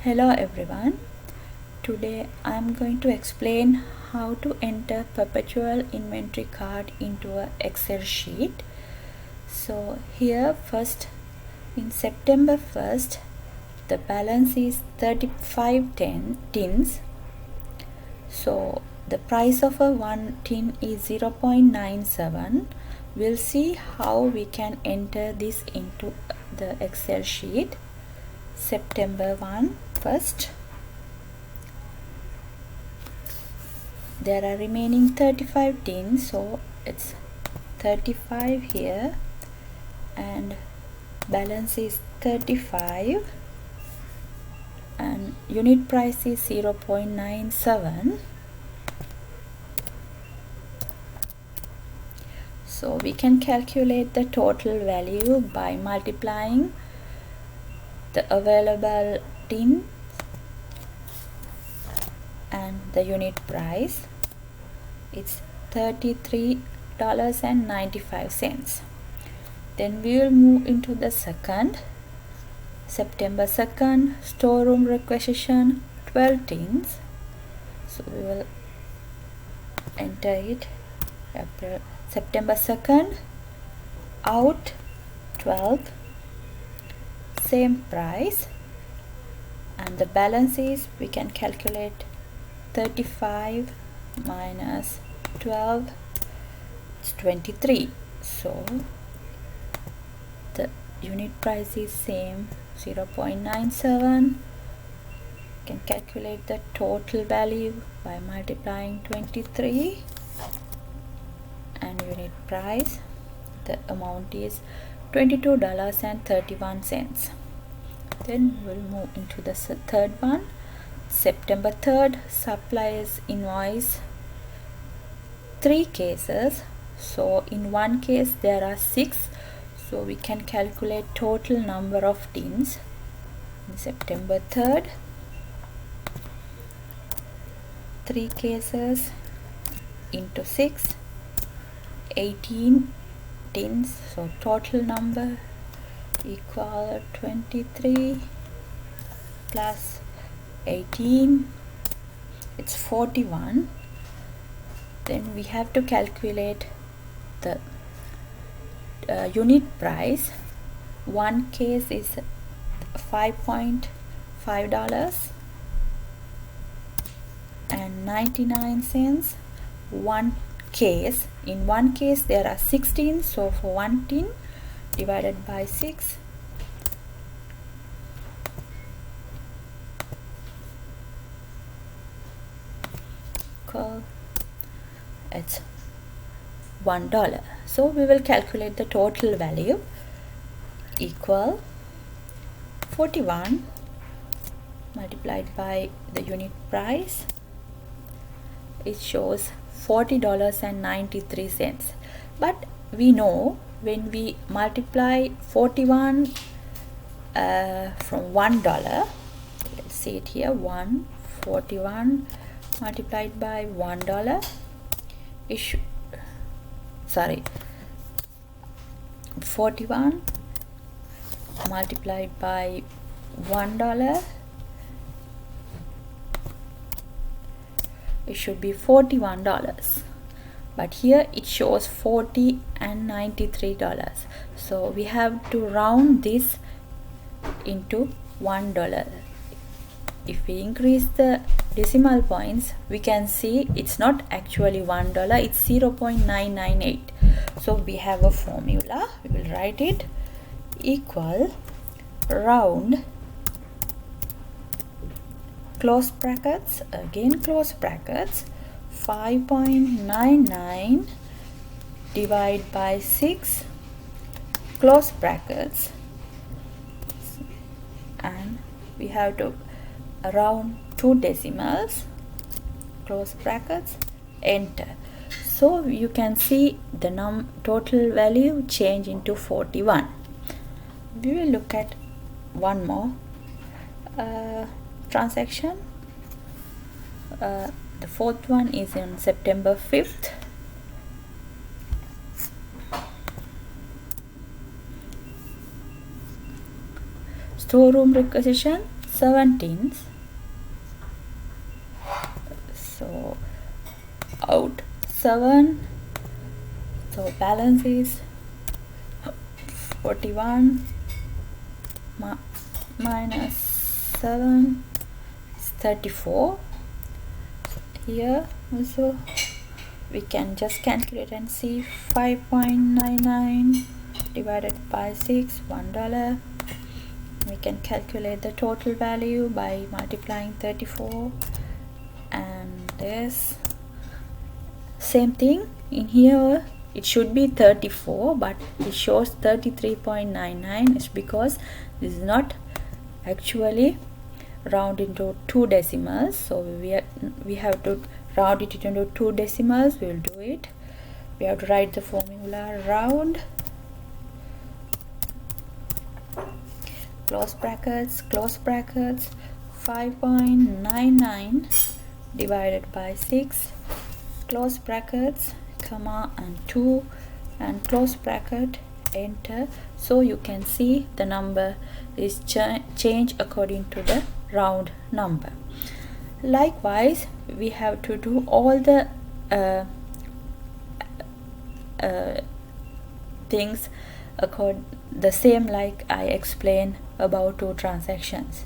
Hello everyone. Today I am going to explain how to enter perpetual inventory card into an Excel sheet. So here first in September 1st the balance is 35 tins. So the price of a one tin is 0.97. We'll see how we can enter this into the Excel sheet. September 1st. There are remaining 35 tins, so it's 35 here and balance is 35 and unit price is 0.97. So we can calculate the total value by multiplying the available tin and the unit price. It's $33.95. Then we will move into the second, September 2nd, storeroom requisition 12 tins. So we will enter it. September 2nd, out 12, same price, and the balance is, we can calculate 35 minus 12 is 23. So the unit price is same, 0.97. Can calculate the total value by multiplying 23 and unit price. The amount is $22.31. Then we'll move into the third one, September 3rd, suppliers invoice 3 cases. So in one case there are 6, so we can calculate total number of tins. In September 3rd, 3 cases into 6, 18 tins, so total number equal 23 plus 18, it's 41. Then we have to calculate the unit price. One case is $5.5 and 99 cents. One case, in one case there are 16, so for one tin divided by 6, it's $1. So we will calculate the total value equal 41 multiplied by the unit price. It shows $40.93. But we know when we multiply 41 from $1, let's see it here, 141 multiplied by $1, it should, 41 multiplied by $1, it should be $41, but here it shows $40 and $93, so we have to round this into $1. If we increase the decimal points, we can see it's not actually $1, it's 0.998. so we have a formula. We will write it, equal round, close brackets, again close brackets, 5.99 divide by 6, close brackets, and we have to round 2 decimals, close brackets, enter. So you can see the total value change into 41. We will look at one more transaction. The fourth one is on September 5th. Storeroom requisition 17s. So out 7, so balance is 41 minus 7 is 34. Here also we can just calculate and see 5.99 divided by 6, $1. We can calculate the total value by multiplying 34, and this same thing in here. It should be 34, but it shows 33.99. It's because this is not actually round into 2 decimals, so we have to round it into 2 decimals. We will do it. We have to write the formula: round, close brackets, 5.99 divided by 6, close brackets, comma and 2, and close bracket, enter. So you can see the number is changed according to the round number. Likewise, we have to do all the things the same like I explained about 2 transactions.